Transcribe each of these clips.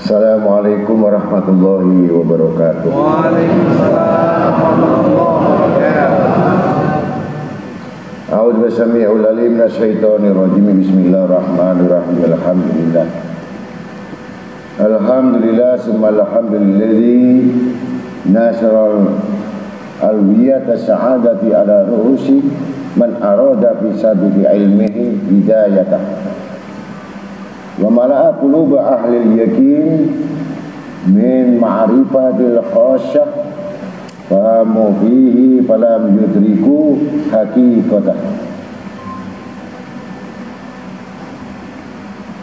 Assalamualaikum warahmatullahi wabarakatuh. Waalaikumsalam warahmatullahi wabarakatuh. A'udzu billahi alim minasyaitonir rajim. Bismillahirrahmanirrahim. Alhamdulillah summa alhamdulilladzi nasara alwiyata sa'adati ala ru'usi man arada fi sabiqi ilmihi hidayatah wa mala'a quluba ahli yakin min ma'rifatil khasyah fahamu fihi falam yudriku haqiqatah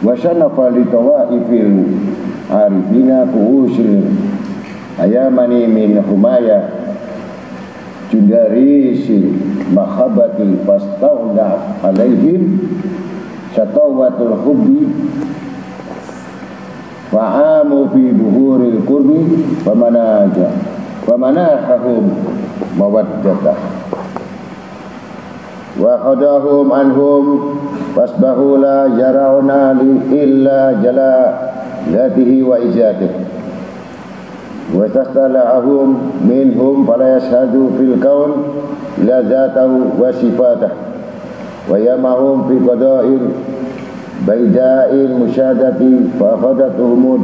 wa syanafa li tawaifil arifina kuusil ayamani min humaya jundarisi makhabatil fastawda alaihim syatawatul hubbi fa'amu fi buhuril qurbi famanahahum mawaddatah wa khadahum anhum fasbahu la yarawna illa jalalatihi wa ijatihi wa tastala'ahum minhum fala yashhadu fil kaun ila zatahu wa sifatah wa yamahum fi qada'il bayda'il musyadati fa akhadatuhum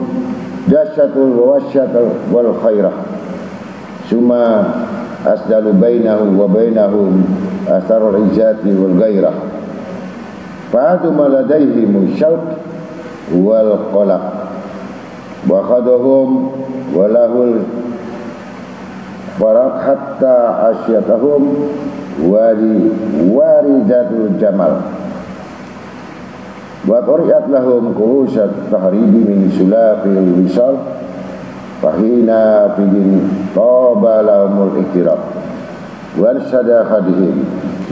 dasyatul wasyatul wal khairah summa asdalu bainahu wa bainahum asarul ijati wal gairah fa'adu maladayhim syawq wal qalaq wa khadahum walahul farak hatta asyatahum waridatul jamal wa quriyat lahum kuhusat tahribi min sulafil wisal fahina fidin toba lahumul iktirab wansada khadihim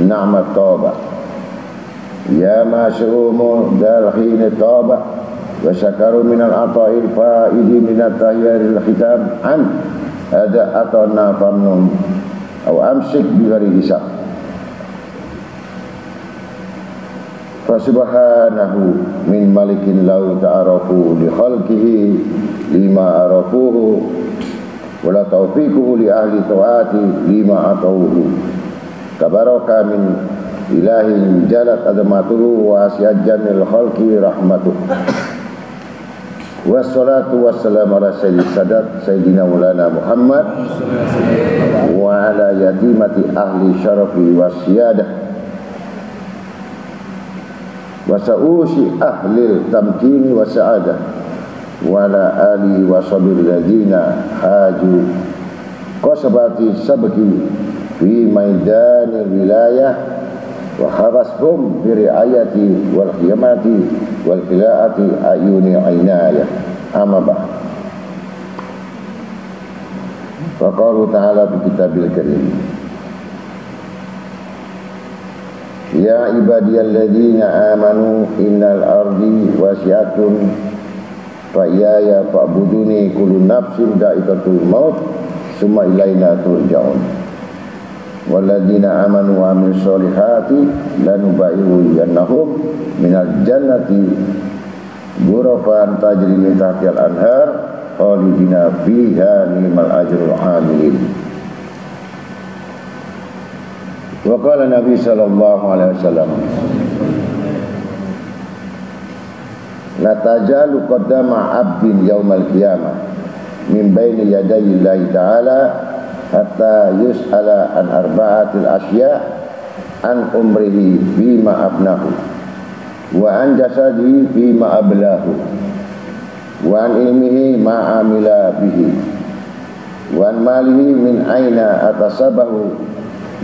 na'mat toba ya masyumu dalhini toba wa syakaru minal ata'il fa'idi minat tahyaril khitam an ada ata'na famnum au amsik bigari hisab fa subhanahu min malikin lau ta'arafu li khalqihi lima arafuhu wa la taufiquhu li ahli ta'ati lima atauhu tabaraka min ilahin jalat azamatuhu wa asyajjanil khalqi rahmatuh wassalatu wassalamu ala sayyidis sadat sayyidina maulana Muhammad wa ala yatimati ahli syarafi wasyiyadah wa sa'usi ahlil tamkini wa sa'adah wa ala ali wa sabil ladina haju qasabati sabki fi maidanil wilayah wa kharashum bi riayati wal khiyamati wal khilaati ayuni aynaya amma ba'd fa qala ta'ala fi kitabil karim ya ibadiyalladzina amanu innal ardi wasi'atun fa iyaya fa'buduni kullu nafsin da'iqatul maut summa ilaina turja'un walladzina amanu wa amilus solihati lanubayyinannahum minal jannati ghurafan tajri min tahtihal anhar khalidina fiha ni'mal ajrul amilin. Wa qala Nabi sallallahu alaihi wasallam la tajalu qaddama 'abdin yaumal qiyamah min baini yadayillahi ta'ala hatta yus'ala an arba'atil asya an umrihi bima abnahu wa an jasadihi bima ablahu wa an ilmihi ma amila bihi wa an malihi min aina atasabahu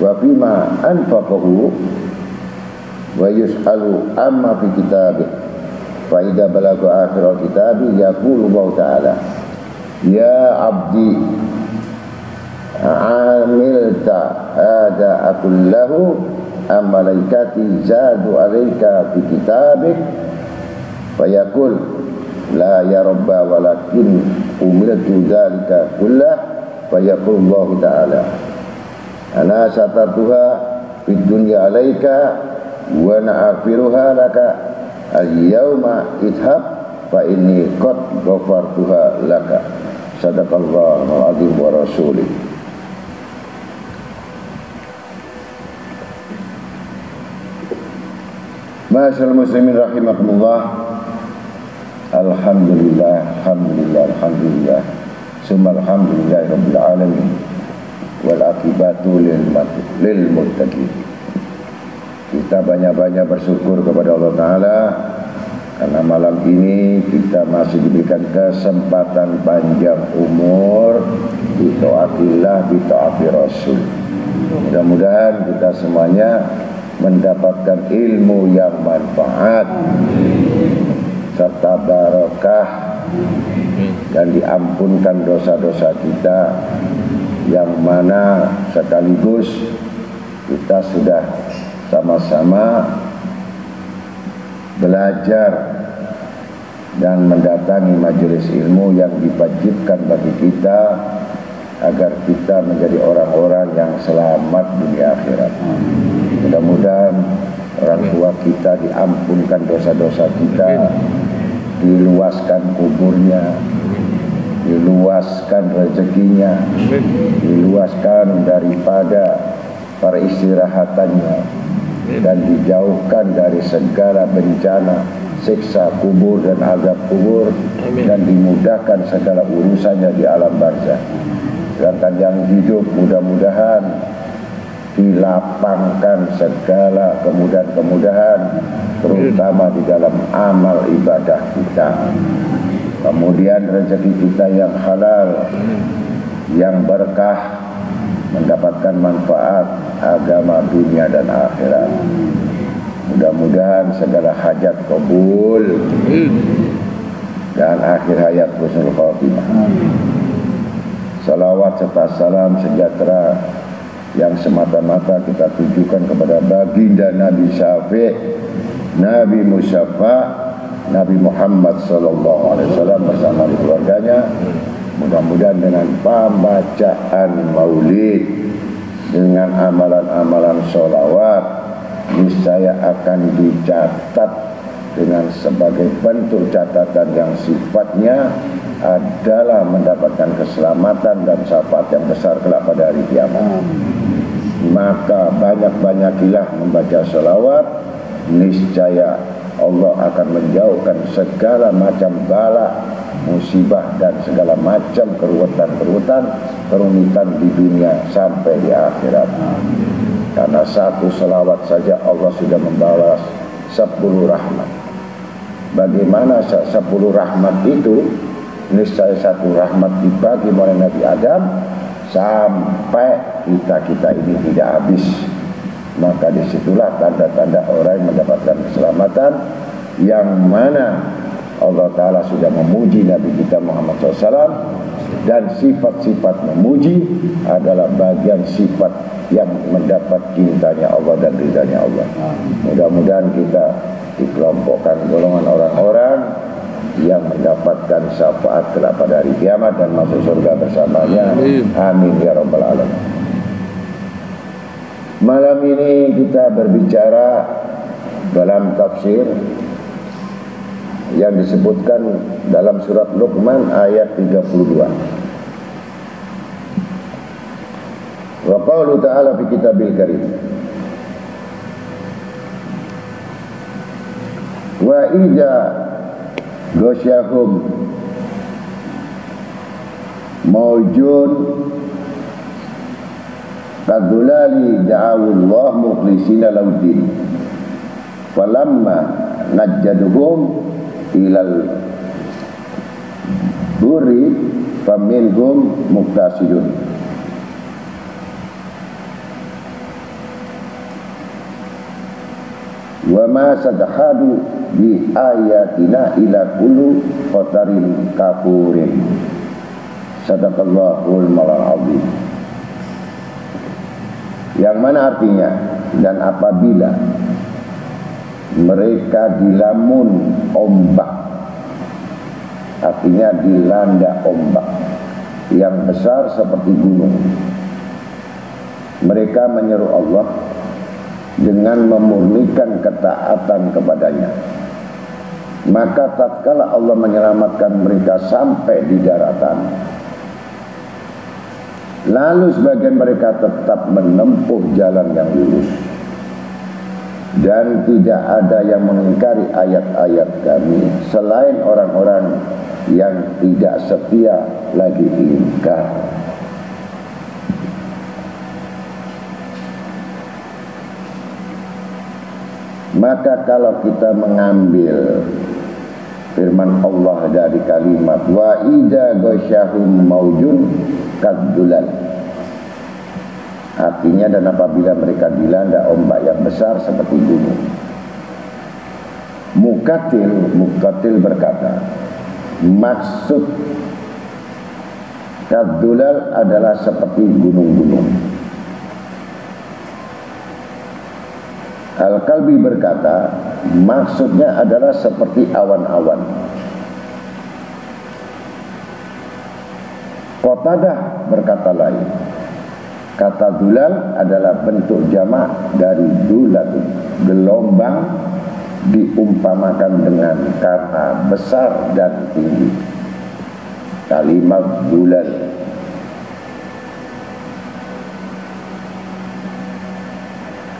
wa bima anfaqahu wa yus'alu amma fi kitabih fa idza balagha akhir kitabi yaqulu Allah ta'ala ya abdi amilta ada akullahu amalaikati zadu alaika fi kitabik fayaqul la ya rabba walakin umirtu dzalika kullah fayaqul Allah ta'ala ana satartuha fid dunya alaika wa na'afiruha laka al-yawma idhab fa inni qad ghafartuha laka. Sadaqallahul azim wa rasulih. Ma'asyiral muslimin rahimakumullah. Alhamdulillah, alhamdulillah, alhamdulillah. Summa alhamdulillah rabbil alamin. Wal akibatu lil muttaqin. Kita banyak-banyak bersyukur kepada Allah Ta'ala karena malam ini kita masih diberikan kesempatan panjang umur bi taatillah, bi taati Rasul. Mudah-mudahan kita semuanya mendapatkan ilmu yang manfaat serta barokah dan diampunkan dosa-dosa kita, yang mana sekaligus kita sudah sama-sama belajar dan mendatangi majelis ilmu yang diwajibkan bagi kita agar kita menjadi orang-orang yang selamat dunia akhirat. Mudah-mudahan orang tua kita diampunkan dosa-dosa kita, diluaskan kuburnya, diluaskan rezekinya, diluaskan daripada peristirahatannya, dan dijauhkan dari segala bencana, siksa kubur dan azab kubur, dan dimudahkan segala urusannya di alam barzakh. Sedangkan yang hidup mudah-mudahan dilapangkan segala kemudahan-kemudahan, terutama di dalam amal ibadah kita. Kemudian rezeki kita yang halal, yang berkah, mendapatkan manfaat agama, dunia dan akhirat. Mudah-mudahan segala hajat kabul dan akhir hayat husnul khotimah. Salawat serta salam sejahtera yang semata-mata kita tujukan kepada baginda Nabi Syafi', Nabi Musyafa', Nabi Muhammad SAW bersama keluarganya. Mudah-mudahan dengan pembacaan maulid, dengan amalan-amalan sholawat, niscaya akan dicatat dengan sebagai bentuk catatan yang sifatnya adalah mendapatkan keselamatan dan syafaat yang besar kelak pada hari kiamat. Maka banyak-banyakilah membaca sholawat, niscaya Allah akan menjauhkan segala macam bala, musibah dan segala macam kerumitan di dunia sampai di akhirat. Karena satu selawat saja Allah sudah membalas 10 rahmat. Bagaimana 10 rahmat itu? Niscaya satu rahmat dibagi oleh Nabi Adam sampai kita ini tidak habis. Maka disitulah tanda-tanda orang yang mendapatkan keselamatan, yang mana Allah Ta'ala sudah memuji Nabi kita Muhammad SAW, dan sifat-sifat memuji adalah bagian sifat yang mendapat cintanya Allah dan ridhanya Allah. Mudah-mudahan kita dikelompokkan golongan orang-orang yang mendapatkan syafaat kelak pada hari kiamat dan masuk surga bersamanya. Amin ya rabbal alamin. Malam ini kita berbicara dalam tafsir yang disebutkan dalam surat Luqman ayat 32. Wa qaulu ta'ala fi kitabil karim. Wa idza ghasyahum mawjun kadulali da'awullah mukhlisina lauddin falamma najjaduhum ilal buri faminhum muqtasidun. Wa ma sadhadu bi ayatina ila kullu qatarin kafurin. Sadaqallahul azim. Yang mana artinya, dan apabila mereka dilamun ombak, artinya dilanda ombak yang besar seperti gunung, mereka menyeru Allah dengan memurnikan ketaatan kepadanya, Maka tatkala Allah menyelamatkan mereka sampai di daratan, lalu sebagian mereka tetap menempuh jalan yang lurus dan tidak ada yang mengingkari ayat-ayat kami selain orang-orang yang tidak setia lagi ingkar. Maka kalau kita mengambil firman Allah dari kalimat wa idza ghasyahum maujun kadzulan, artinya dan apabila mereka dilanda ombak yang besar seperti gunung. Muqatil berkata, maksud kadzulal adalah seperti gunung-gunung. Al-Kalbi berkata, maksudnya adalah seperti awan-awan. Qatadah berkata lain, kata dulal adalah bentuk jamak dari dulatun, gelombang, diumpamakan dengan kata besar dan tinggi. Kalimat dulal.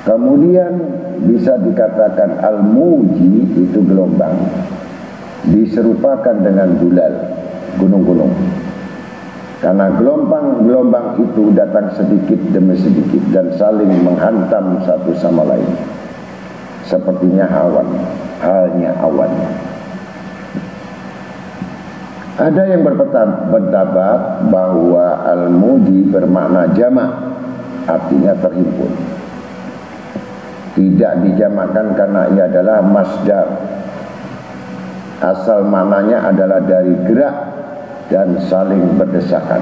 Kemudian bisa dikatakan al-muji itu gelombang, diserupakan dengan dulal, gunung-gunung. Karena gelombang-gelombang itu datang sedikit demi sedikit dan saling menghantam satu sama lain. Sepertinya awan, halnya awan. Ada yang berpendapat bahwa al-muji bermakna jamak, artinya terhimpun. Tidak dijamakkan karena ia adalah masdar. Asal maknanya adalah dari gerak dan saling berdesakan.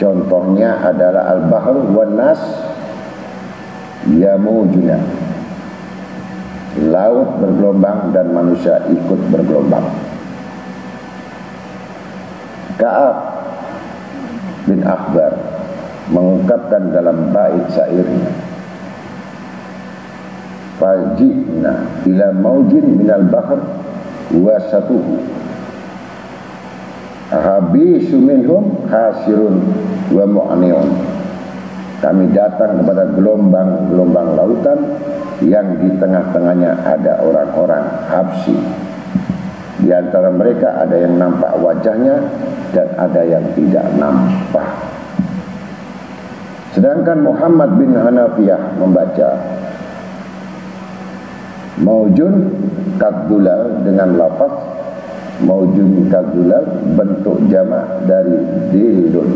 Contohnya adalah al-bahr wan nas yamujuna, laut bergelombang dan manusia ikut bergelombang. Ka'ab bin Akhbar mengungkapkan dalam bait syairnya, fajina ila maujin minal bahr wasatuhu habisu minhum khasirun wa mu'aniun. Kami datang kepada gelombang-gelombang lautan yang di tengah-tengahnya ada orang-orang habsi. Di antara mereka ada yang nampak wajahnya dan ada yang tidak nampak. Sedangkan Muhammad bin Hanafiyah membaca maujun kadzulal dengan lafaz maujun kadzulal bentuk jamak dari dildun.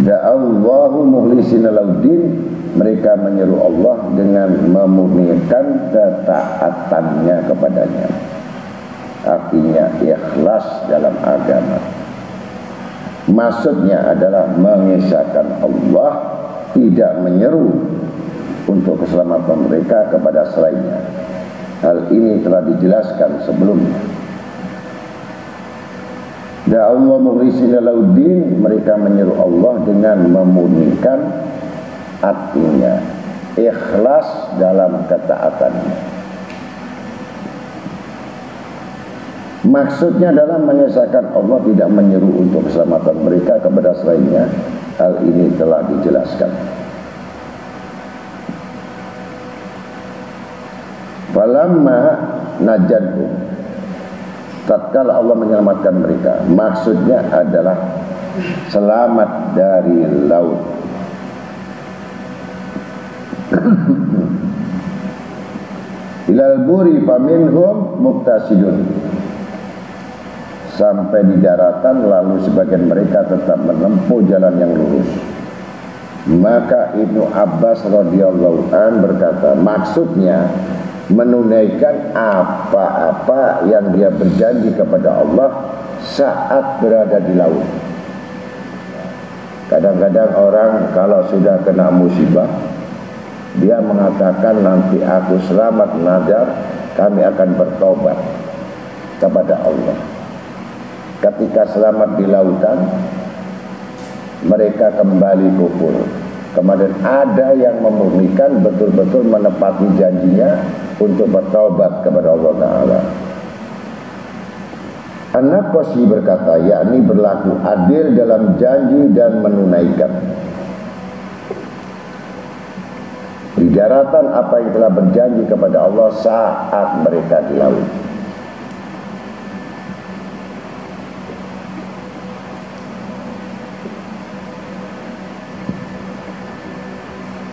Da'allahu mukhlisina lauddin, mereka menyeru Allah dengan memurnikan ketaatannya kepadanya. Artinya ikhlas dalam agama. Maksudnya adalah mengesahkan Allah, tidak menyeru untuk keselamatan mereka kepada selainnya. Hal ini telah dijelaskan sebelumnya. Da'allah mukhlisina lauddin, mereka menyeru Allah dengan memurnikan, artinya ikhlas dalam ketaatannya. Maksudnya adalah mengesahkan Allah, tidak menyeru untuk keselamatan mereka kepada selainnya. Hal ini telah dijelaskan. Falamma najadhum, tatkala Allah menyelamatkan mereka, maksudnya adalah selamat dari laut. Ilal buri faminhum muqtasidun, sampai di daratan lalu sebagian mereka tetap menempuh jalan yang lurus. Maka Ibnu Abbas radhiyallahu an berkata, maksudnya menunaikan apa-apa yang dia berjanji kepada Allah saat berada di laut. Kadang-kadang orang kalau sudah kena musibah, dia mengatakan nanti aku selamat nadar, kami akan bertobat kepada Allah. Ketika selamat di lautan, mereka kembali kufur. Kemudian ada yang memurnikan betul-betul menepati janjinya untuk bertaubat kepada Allah Ta'ala. An-Naqashi berkata, yakni berlaku adil dalam janji dan menunaikan. Di daratan apa yang telah berjanji kepada Allah saat mereka di laut.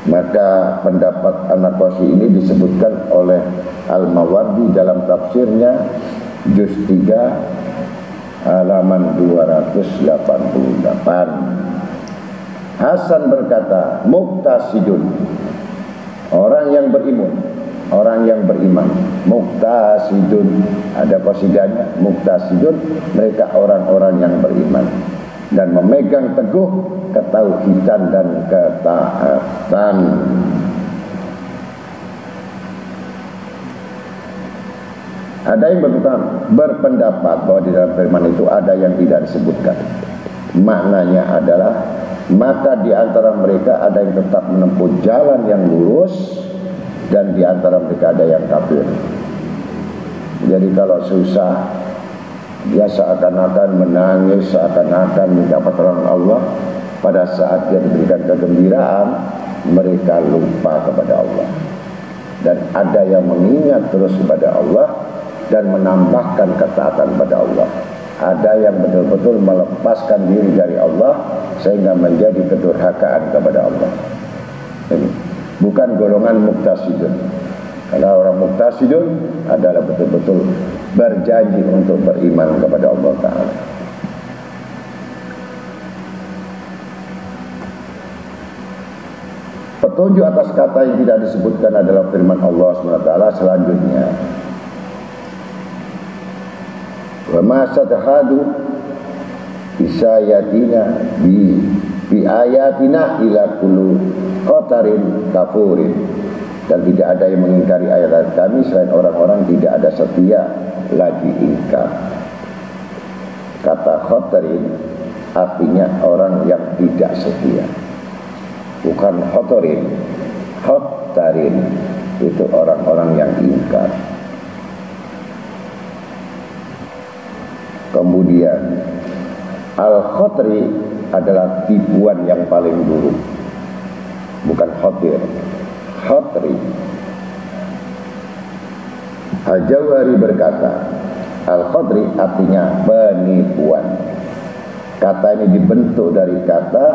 Maka pendapat An-Naqashi ini disebutkan oleh Al-Mawardi dalam tafsirnya juz 3 halaman 288. Hasan berkata, muqtasidun, orang yang beriman, orang yang beriman. Muqtasidun, ada qasidanya, muqtasidun, mereka orang-orang yang beriman dan memegang teguh ketauhidan dan ketaatan. Ada yang berpendapat bahwa di dalam firman itu ada yang tidak disebutkan. Maknanya adalah, maka di antara mereka ada yang tetap menempuh jalan yang lurus dan di antara mereka ada yang kafir. Jadi kalau susah, dia seakan-akan menangis, seakan-akan minta pertolongan Allah. Pada saat dia diberikan kegembiraan, mereka lupa kepada Allah. Dan ada yang mengingat terus kepada Allah dan menambahkan ketaatan pada Allah. Ada yang betul-betul melepaskan diri dari Allah sehingga menjadi kedurhakaan kepada Allah. Ini bukan golongan muqtasidun. Karena orang muqtasidun adalah betul-betul berjanji untuk beriman kepada Allah Ta'ala. Petunjuk atas kata yang tidak disebutkan adalah firman Allah SWT selanjutnya. Wa ma sadhadu bisayatina bi ayatina ila kullu qatarin kafurin. Dan tidak ada yang mengingkari ayat-ayat kami selain orang-orang tidak ada setia lagi ingkar. Kata khotarin artinya orang yang tidak setia, bukan khotarin. Khotarin itu orang-orang yang ingkar. Kemudian al-khotri adalah tipuan yang paling buruk, bukan khotir. Khotri. Al-Jawhari berkata, al-khotri artinya penipuan. Kata ini dibentuk dari kata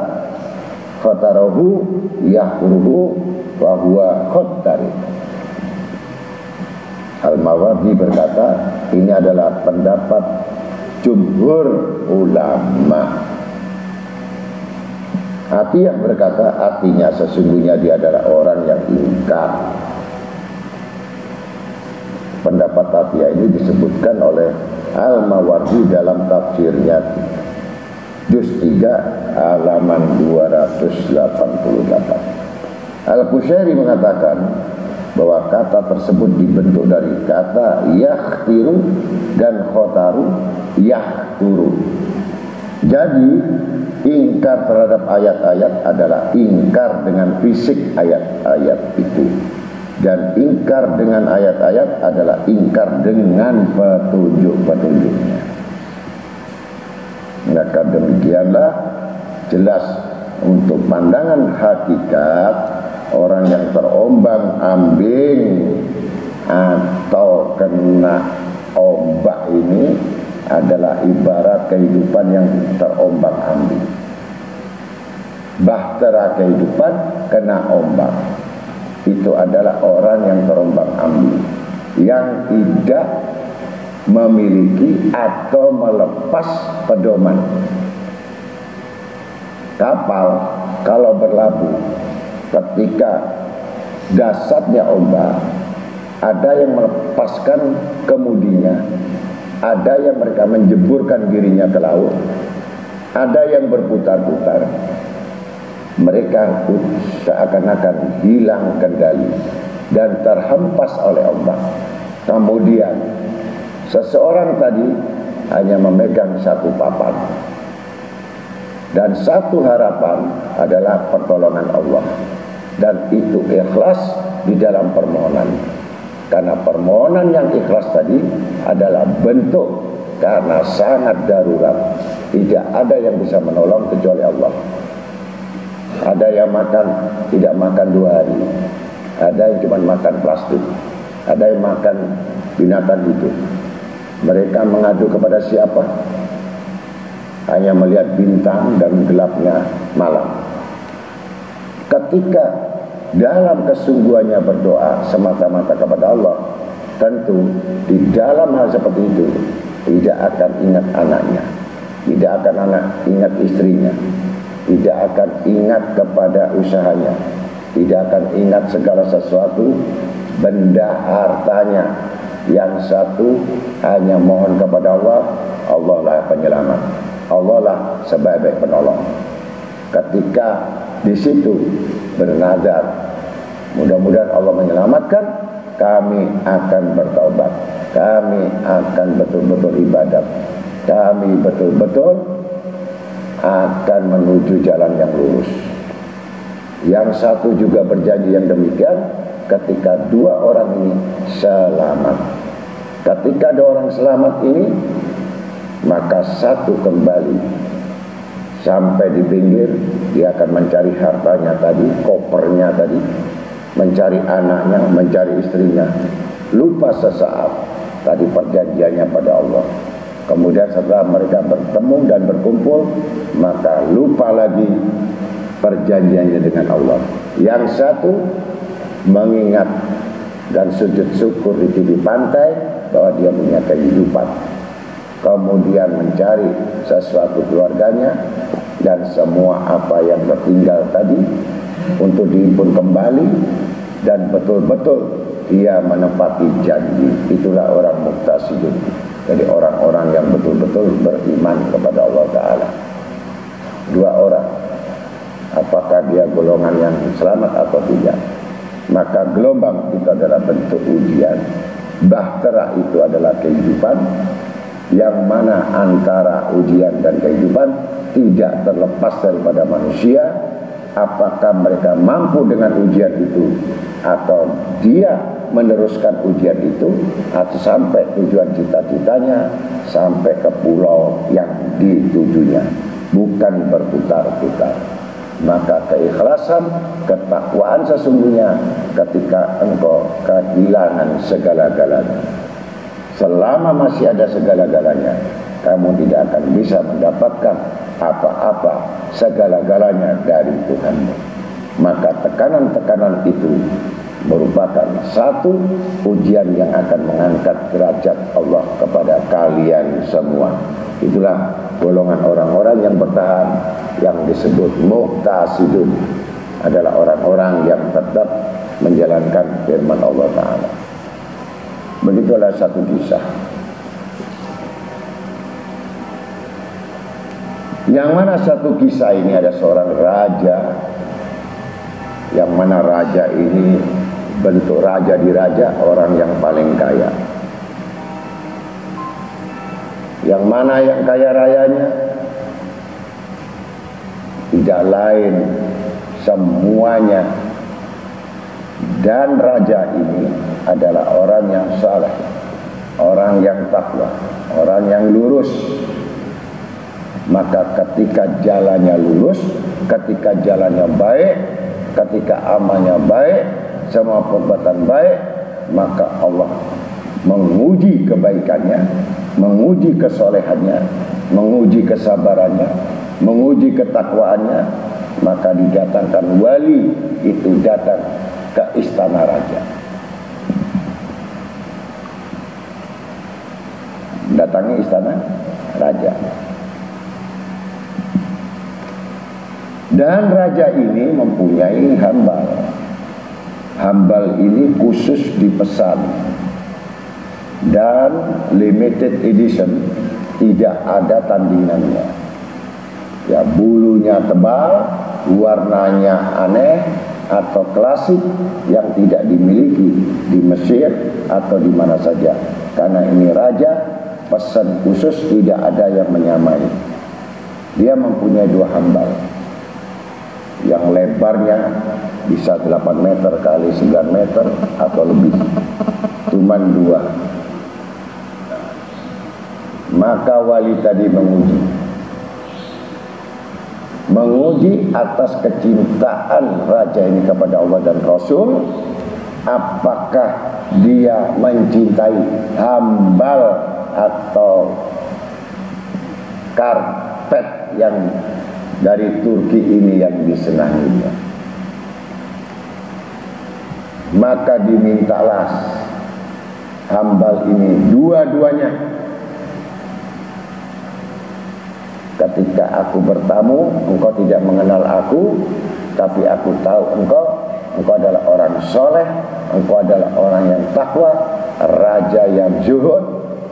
khotarahu yahruhu wa huwa khotari. Al-Mawardi berkata, ini adalah pendapat jumhur ulama. Atiyah berkata, artinya sesungguhnya dia adalah orang yang ingkar. Pendapat Atiyah ini disebutkan oleh Al-Mawardi dalam tafsirnya juz 3 halaman 288. Al-Qushairi mengatakan bahwa kata tersebut dibentuk dari kata yakhtiru dan khotaru yakhturu. Jadi ingkar terhadap ayat-ayat adalah ingkar dengan fisik ayat-ayat itu, dan ingkar dengan ayat-ayat adalah ingkar dengan petunjuk-petunjuknya. Maka demikianlah jelas untuk pandangan hakikat orang yang terombang-ambing atau kena ombak ini adalah ibarat kehidupan yang terombang-ambing. Bahtera kehidupan kena ombak. Itu adalah orang yang terombang-ambing, yang tidak memiliki atau melepas pedoman. Kapal kalau berlabuh ketika dasarnya ombak, ada yang melepaskan kemudinya, ada yang mereka menjeburkan dirinya ke laut, ada yang berputar-putar. Mereka seakan-akan hilang kendali dan terhempas oleh ombak. Kemudian seseorang tadi hanya memegang satu papan. Dan satu harapan adalah pertolongan Allah. Dan itu ikhlas di dalam permohonan. Karena permohonan yang ikhlas tadi adalah bentuk karena sangat darurat. Tidak ada yang bisa menolong kecuali Allah. Ada yang tidak makan 2 hari. Ada yang cuma makan plastik. Ada yang makan binatang hidup. Mereka mengadu kepada siapa? Hanya melihat bintang dan gelapnya malam. Ketika dalam kesungguhannya berdoa semata-mata kepada Allah, tentu di dalam hal seperti itu tidak akan ingat anaknya, tidak akan ingat istrinya, tidak akan ingat kepada usahanya, tidak akan ingat segala sesuatu, benda hartanya. Yang satu hanya mohon kepada Allah, Allah lah penyelamat, Allah lah sebaik-baik penolong. Ketika di situ bernazar, mudah-mudahan Allah menyelamatkan, kami akan bertaubat, kami akan betul-betul ibadat, kami betul-betul akan menuju jalan yang lurus. Yang satu juga berjanji yang demikian ketika 2 orang ini selamat. Ketika 2 orang selamat ini, maka satu kembali sampai di pinggir, dia akan mencari hartanya tadi, kopernya tadi, mencari anaknya, mencari istrinya. Lupa sesaat tadi perjanjiannya pada Allah. Kemudian setelah mereka bertemu dan berkumpul, maka lupa lagi perjanjiannya dengan Allah. Yang satu mengingat dan sujud syukur di tepi pantai bahwa dia punya kehidupan. Kemudian mencari sesuatu keluarganya dan semua apa yang tertinggal tadi untuk dihimpun kembali, dan betul-betul dia menepati janji. Itulah orang muqtasidun. Jadi orang-orang yang betul-betul beriman kepada Allah Ta'ala. 2 orang, apakah dia golongan yang selamat atau tidak? Maka gelombang itu adalah bentuk ujian. Bahtera itu adalah kehidupan, yang mana antara ujian dan kehidupan tidak terlepas daripada manusia. Apakah mereka mampu dengan ujian itu, atau dia meneruskan ujian itu, atau sampai tujuan cita-citanya, sampai ke pulau yang ditujunya, bukan berputar-putar. Maka keikhlasan, ketakwaan sesungguhnya ketika engkau kehilangan segala-galanya. Selama masih ada segala-galanya, kamu tidak akan bisa mendapatkan apa-apa segala-galanya dari Tuhanmu. Maka tekanan-tekanan itu merupakan satu ujian yang akan mengangkat derajat Allah kepada kalian semua. Itulah golongan orang-orang yang bertahan, yang disebut muqtasidun, adalah orang-orang yang tetap menjalankan firman Allah Ta'ala. Begitulah satu kisah, yang mana satu kisah ini ada seorang raja, yang mana raja ini bentuk raja di raja, orang yang paling kaya. Yang mana yang kaya rayanya tidak lain semuanya, dan raja ini adalah orang yang saleh, orang yang takwa, orang yang lurus. Maka ketika jalannya lurus, ketika jalannya baik, ketika amalnya baik, semua perbuatan baik, maka Allah menguji kebaikannya, menguji kesolehannya, menguji kesabarannya, menguji ketakwaannya. Maka didatangkan wali itu datang ke istana raja, datangi istana raja. Dan raja ini mempunyai hambal. Hambal ini khusus dipesan dan limited edition, tidak ada tandingannya. Ya, bulunya tebal, warnanya aneh atau klasik yang tidak dimiliki di Mesir atau di mana saja. Karena ini raja, pesan khusus, tidak ada yang menyamai. Dia mempunyai 2 hambal yang lebarnya bisa 8 meter kali 9 meter atau lebih, cuman 2. Maka wali tadi menguji atas kecintaan raja ini kepada Allah dan Rasul, apakah dia mencintai hambal atau karpet yang dari Turki ini yang disenanginya. Maka dimintalah hambal ini dua-duanya. Ketika aku bertamu, engkau tidak mengenal aku, tapi aku tahu engkau adalah orang soleh, engkau adalah orang yang takwa, raja yang zuhud,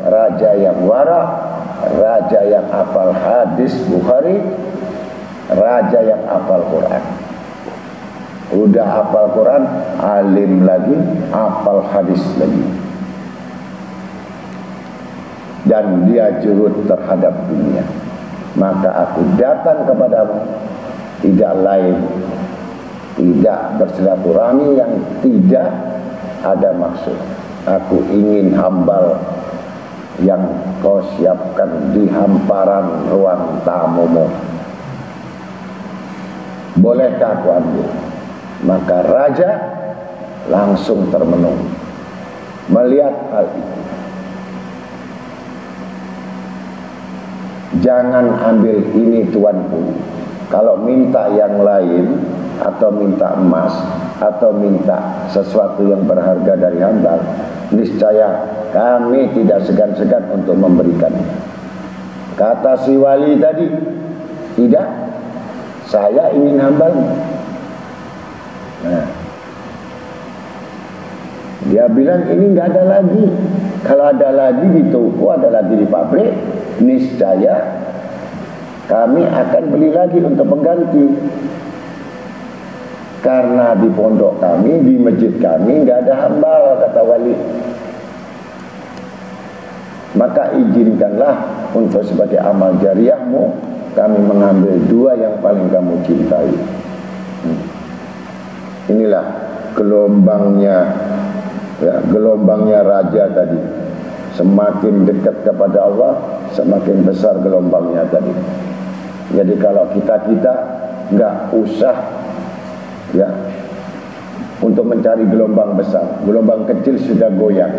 raja yang wara, raja yang hafal hadis Bukhari, raja yang hafal Quran. Udah hafal Quran, alim lagi, hafal hadis lagi. Dan dia zuhud terhadap dunia. Maka aku datang kepadamu, tidak lain, tidak bersilaturahmi yang tidak ada maksud. Aku ingin hambal yang kau siapkan di hamparan ruang tamumu. Bolehkah aku ambil? Maka raja langsung termenung melihat hal itu. Jangan ambil ini tuanku. Kalau minta yang lain, atau minta emas, atau minta sesuatu yang berharga dari hambal, niscaya kami tidak segan-segan untuk memberikannya. Kata si wali tadi, tidak, saya ingin hambalnya. Nah, dia bilang ini nggak ada lagi. Kalau ada lagi di toko, ada lagi di pabrik, niscaya kami akan beli lagi untuk pengganti. Karena di pondok kami, di masjid kami nggak ada hambal, kata wali. Maka izinkanlah untuk sebagai amal jariahmu, kami mengambil 2 yang paling kamu cintai. Inilah gelombangnya raja tadi. Semakin dekat kepada Allah, semakin besar gelombangnya tadi. Jadi kalau kita nggak usah untuk mencari gelombang besar. Gelombang kecil sudah goyang,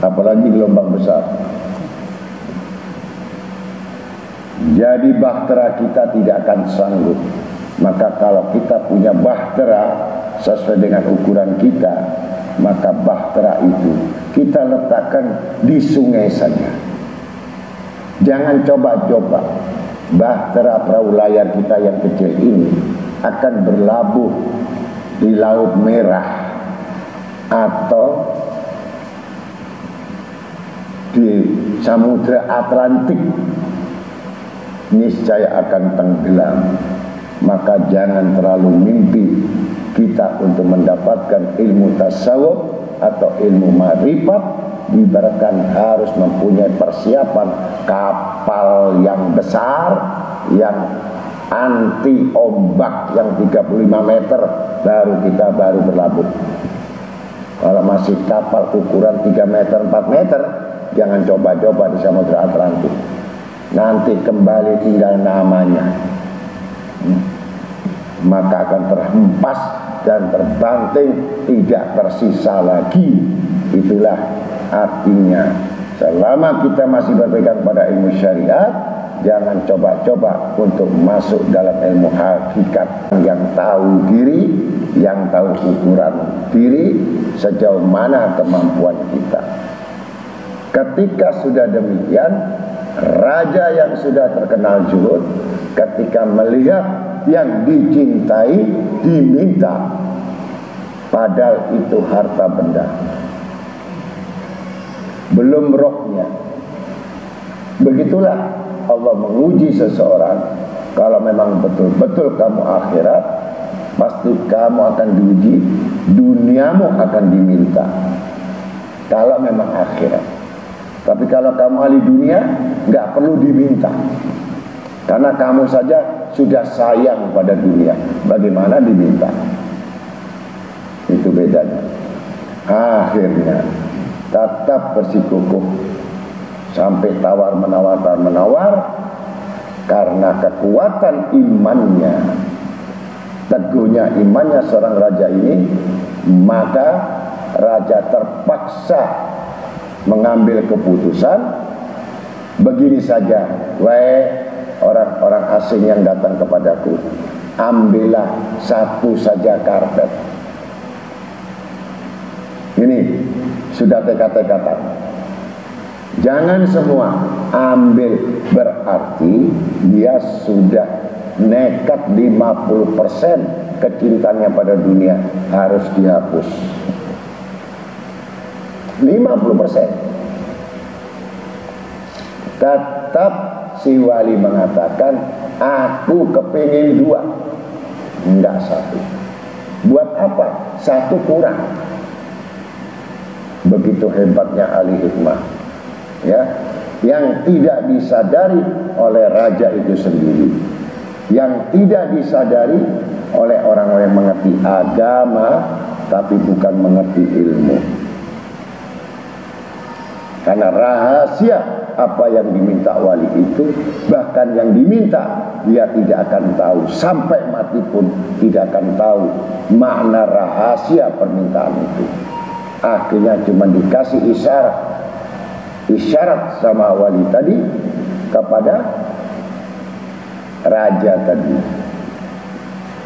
apalagi gelombang besar. Jadi bahtera kita tidak akan sanggup. Maka kalau kita punya bahtera sesuai dengan ukuran kita, maka bahtera itu kita letakkan di sungai saja. Jangan coba-coba. Bahtera perahu layar kita yang kecil ini akan berlabuh di Laut Merah atau di Samudra Atlantik, niscaya akan tenggelam. Maka jangan terlalu mimpi kita untuk mendapatkan ilmu tasawuf atau ilmu ma'rifat, ibaratkan harus mempunyai persiapan kapal yang besar, yang anti ombak yang 35 meter, baru berlabuh. Kalau masih kapal ukuran 3 meter, 4 meter, jangan coba-coba di Samudra Atlantik. Nanti kembali tinggal namanya. Maka akan terhempas dan terbanting, tidak tersisa lagi. Itulah artinya, selama kita masih berpegang pada ilmu syariat, jangan coba-coba untuk masuk dalam ilmu hakikat. Yang tahu diri, yang tahu ukuran diri, sejauh mana kemampuan kita. Ketika sudah demikian, raja yang sudah terkenal zuhud, ketika melihat yang dicintai diminta, padahal itu harta benda, belum rohnya. Begitulah Allah menguji seseorang. Kalau memang betul-betul kamu akhirat, pasti kamu akan diuji, duniamu akan diminta. Kalau memang akhirat. Tapi kalau kamu ahli dunia, nggak perlu diminta. Karena kamu saja sudah sayang pada dunia, bagaimana diminta? Itu bedanya. Akhirnya tetap bersikukuh sampai tawar-menawar karena kekuatan imannya, teguhnya imannya seorang raja ini, maka raja terpaksa mengambil keputusan, begini saja, wahai orang-orang asing yang datang kepadaku, ambillah satu saja karpet. Ini sudah tekad-tekatan. Jangan semua ambil, berarti dia sudah nekat 50% kecintanya pada dunia harus dihapus. 50%. Tetap si wali mengatakan, aku kepingin 2, enggak 1. Buat apa? 1 kurang. Begitu hebatnya ahli hikmah, ya, yang tidak disadari oleh raja itu sendiri, yang tidak disadari oleh orang-orang yang mengerti agama tapi bukan mengerti ilmu. Karena rahasia apa yang diminta wali itu, bahkan yang diminta dia tidak akan tahu, sampai mati pun tidak akan tahu makna rahasia permintaan itu. Akhirnya cuma dikasih isyarat sama wali tadi kepada raja tadi.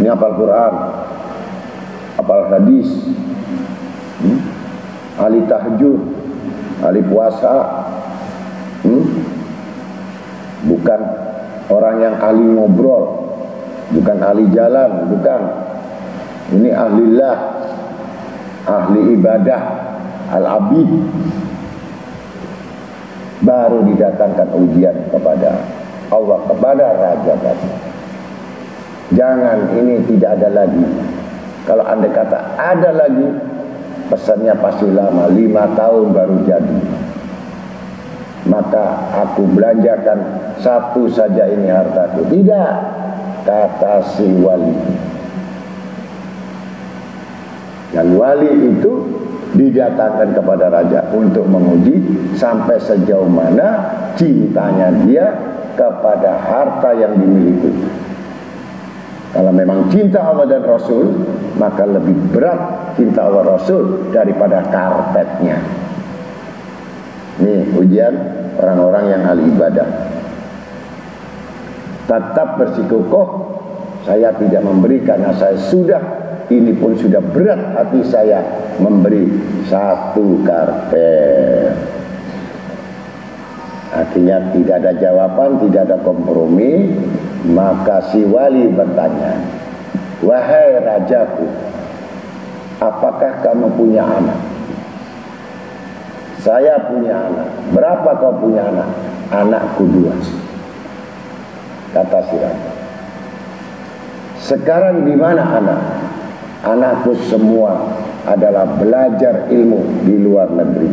Ini hafal Quran, hafal hadis, ahli tahajud, ahli puasa, bukan orang yang ahli ngobrol, bukan ahli jalan, bukan. Ini ahlillah, ahli ibadah, al-abid. Baru didatangkan ujian kepada Allah, kepada raja tadi. Jangan, ini tidak ada lagi. Kalau Anda kata ada lagi, pesannya pasti lama, 5 tahun baru jadi. Maka aku belanjakan 1 saja ini hartaku. Tidak, kata si wali. Dan wali itu didatangkan kepada raja untuk menguji sampai sejauh mana cintanya dia kepada harta yang dimiliki. Kalau memang cinta Allah dan Rasul, maka lebih berat cinta Allah Rasul daripada karpetnya. Ini ujian orang-orang yang ahli ibadah. Tetap bersikukuh, saya tidak memberi karena saya sudah, ini pun sudah berat hati saya memberi 1 karpet. Akhirnya tidak ada jawaban, tidak ada kompromi. Maka si wali bertanya, wahai rajaku, apakah kamu punya anak? Saya punya anak. Berapa kau punya anak? Anakku 2. Kata si raja. Sekarang di mana anak? Anakku semua adalah belajar ilmu di luar negeri,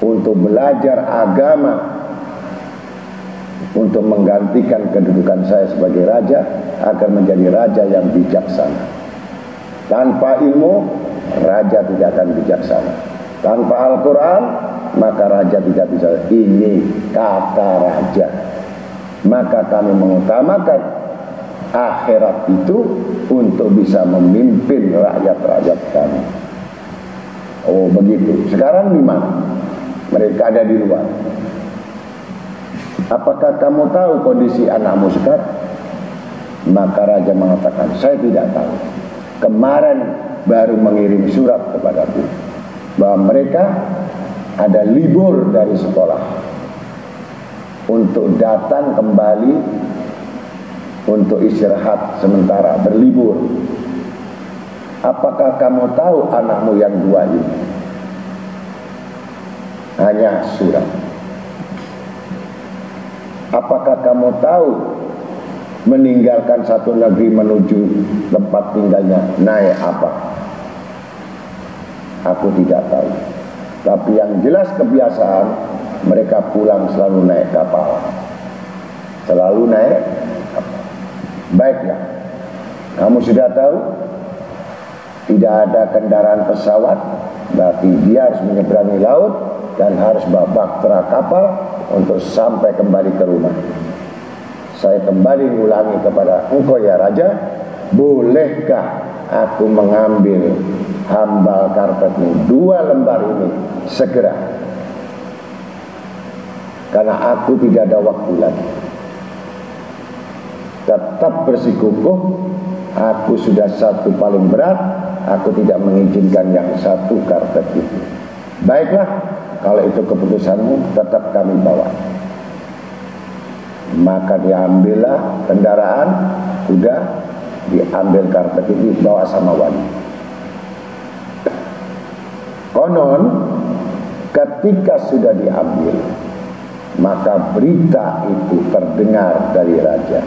untuk belajar agama, untuk menggantikan kedudukan saya sebagai raja, agar menjadi raja yang bijaksana. Tanpa ilmu, raja tidak akan bijaksana. Tanpa Al-Quran, maka raja tidak bisa. Ini kata raja. Maka kami mengutamakan akhirat itu untuk bisa memimpin rakyat-rakyat kami. Oh begitu. Sekarang di mana? Mereka ada di luar. Apakah kamu tahu kondisi anakmu sekarang? Maka raja mengatakan, saya tidak tahu. Kemarin baru mengirim surat kepadaku bahwa mereka ada libur dari sekolah untuk datang kembali untuk istirahat sementara, berlibur. Apakah kamu tahu anakmu yang 2 ini? Hanya surat. Apakah kamu tahu meninggalkan satu negeri menuju tempat tinggalnya naik apa? Aku tidak tahu. Tapi yang jelas kebiasaan mereka pulang selalu naik kapal. selalu naik kapal. Baiklah, kamu sudah tahu tidak ada kendaraan pesawat, berarti dia harus menyeberangi laut dan harus bahtera kapal untuk sampai kembali ke rumah. Saya kembali ulangi kepada engkau ya Raja, bolehkah aku mengambil hambal karpetmu 2 lembar ini segera? Karena aku tidak ada waktu lagi. Tetap bersikukuh, aku sudah satu paling berat, aku tidak mengizinkan yang satu karpet itu. Baiklah, kalau itu keputusanmu, tetap kami bawa. Maka diambillah kendaraan, kuda, diambil karpet itu dibawa sama wali. Konon ketika sudah diambil, maka berita itu terdengar dari raja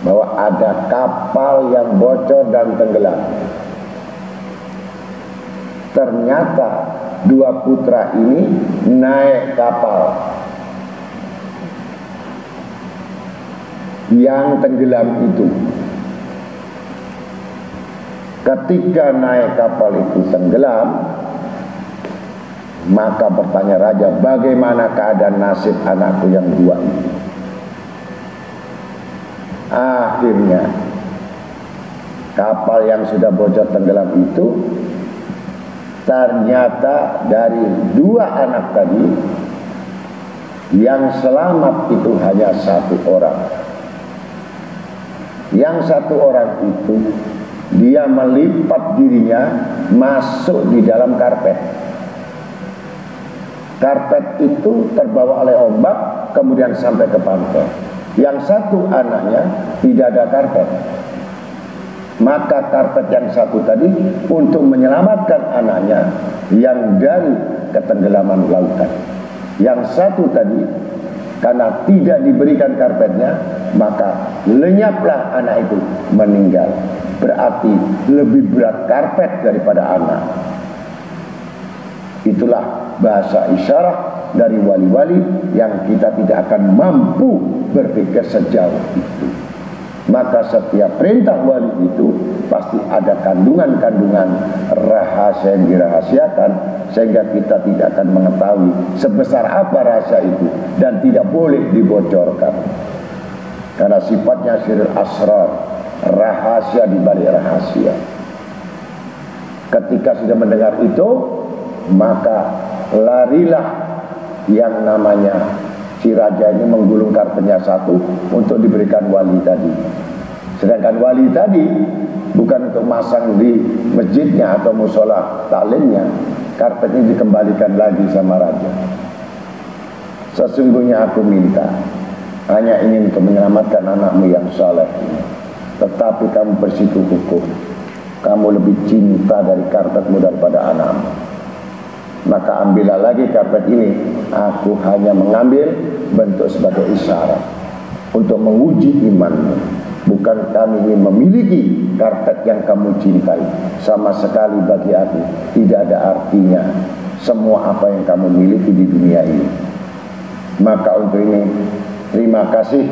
bahwa ada kapal yang bocor dan tenggelam. Ternyata 2 putra ini naik kapal yang tenggelam itu. Ketika naik kapal itu tenggelam, maka bertanya raja, bagaimana keadaan nasib anakku yang 2 ini? Akhirnya kapal yang sudah bocor tenggelam itu ternyata dari 2 anak tadi yang selamat itu hanya 1 orang. Yang 1 orang itu dia melipat dirinya masuk di dalam karpet. Karpet itu terbawa oleh ombak kemudian sampai ke pantai. Yang 1 anaknya tidak ada karpet. Maka karpet yang 1 tadi untuk menyelamatkan anaknya yang dari ketenggelaman lautan. Yang 1 tadi karena tidak diberikan karpetnya, maka lenyaplah anak itu, meninggal. Berarti lebih berat karpet daripada anak. Itulah bahasa isyarat dari wali-wali yang kita tidak akan mampu berpikir sejauh itu. Maka setiap perintah wali itu pasti ada kandungan-kandungan rahasia yang dirahasiakan, sehingga kita tidak akan mengetahui sebesar apa rahasia itu dan tidak boleh dibocorkan. Karena sifatnya sirrul asrar, rahasia di balik rahasia. Ketika sudah mendengar itu, maka larilah yang namanya si raja ini menggulung karpetnya 1 untuk diberikan wali tadi. Sedangkan wali tadi bukan untuk masang di masjidnya atau musola taklimnya, karpetnya dikembalikan lagi sama raja. Sesungguhnya aku minta hanya ingin untuk menyelamatkan anakmu yang saleh ini, tetapi kamu bersikukuh, kamu lebih cinta dari karpetmu daripada anakmu. Maka ambillah lagi karpet ini. Aku hanya mengambil bentuk sebagai isyarat untuk menguji imanmu. Bukan kami ingin memiliki karpet yang kamu cintai. Sama sekali bagi aku tidak ada artinya semua apa yang kamu miliki di dunia ini. Maka untuk ini terima kasih,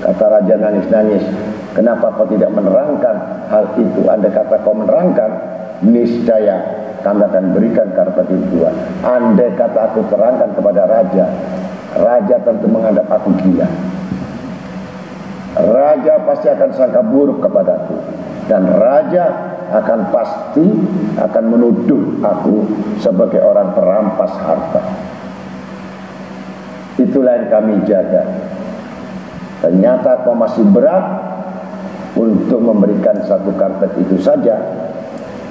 kata raja nangis-nangis. Kenapa kau tidak menerangkan hal itu? Andai kata kau menerangkan, niscaya kami akan berikan karpet itu 2. Andai kata aku terangkan kepada raja, raja tentu menganggap aku gila. Raja pasti akan sangka buruk kepadaku, dan raja akan menuduh aku sebagai orang perampas harta. Itulah yang kami jaga. Ternyata kau masih berat untuk memberikan 1 karpet itu saja.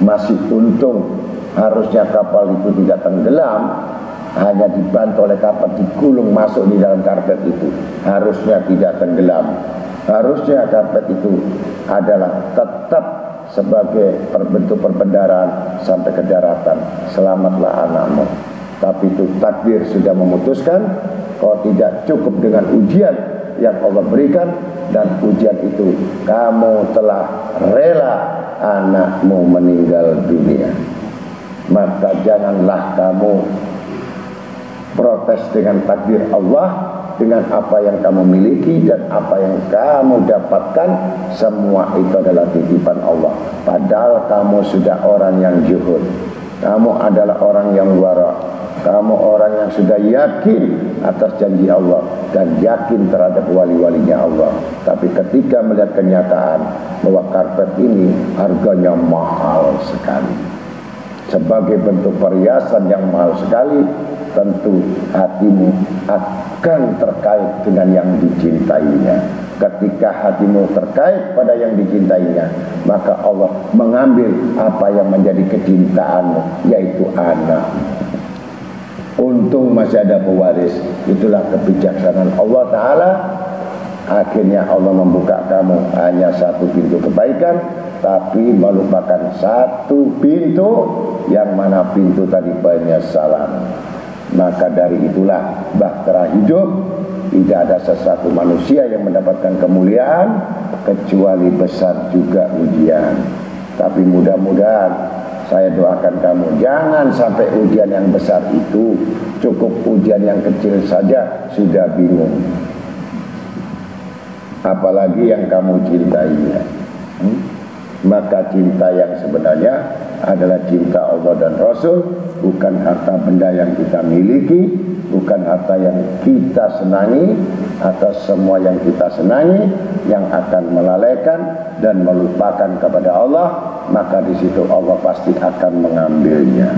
Masih untung harusnya kapal itu tidak tenggelam, hanya dibantu oleh kapal digulung masuk di dalam karpet itu. Harusnya tidak tenggelam. Harusnya karpet itu adalah tetap sebagai bentuk perbendaharaan sampai ke daratan. Selamatlah anakmu. Tapi itu takdir sudah memutuskan. Kau tidak cukup dengan ujian yang Allah berikan, dan ujian itu kamu telah rela anakmu meninggal dunia. Maka janganlah kamu protes dengan takdir Allah, dengan apa yang kamu miliki dan apa yang kamu dapatkan, semua itu adalah titipan Allah. Padahal kamu sudah orang yang zuhud, kamu adalah orang yang wara, kamu orang yang sudah yakin atas janji Allah dan yakin terhadap wali-walinya Allah. Tapi ketika melihat kenyataan bahwa karpet ini harganya mahal sekali, sebagai bentuk perhiasan yang mahal sekali, tentu hatimu akan terkait dengan yang dicintainya. Ketika hatimu terkait pada yang dicintainya, maka Allah mengambil apa yang menjadi kecintaanmu, yaitu anak. Untung masih ada pewaris. Itulah kebijaksanaan Allah Ta'ala. Akhirnya Allah membuka kamu hanya satu pintu kebaikan, tapi melupakan satu pintu, yang mana pintu tadi penyesalan. Maka dari itulah bahtera hidup, tidak ada sesuatu manusia yang mendapatkan kemuliaan kecuali besar juga ujian. Tapi mudah-mudahan saya doakan kamu jangan sampai ujian yang besar itu, cukup ujian yang kecil saja sudah bingung, apalagi yang kamu cintainya. Maka cinta yang sebenarnya adalah cinta Allah dan Rasul, bukan harta benda yang kita miliki, bukan harta yang kita senangi, atas semua yang kita senangi yang akan melalaikan dan melupakan kepada Allah, maka di situ Allah pasti akan mengambilnya.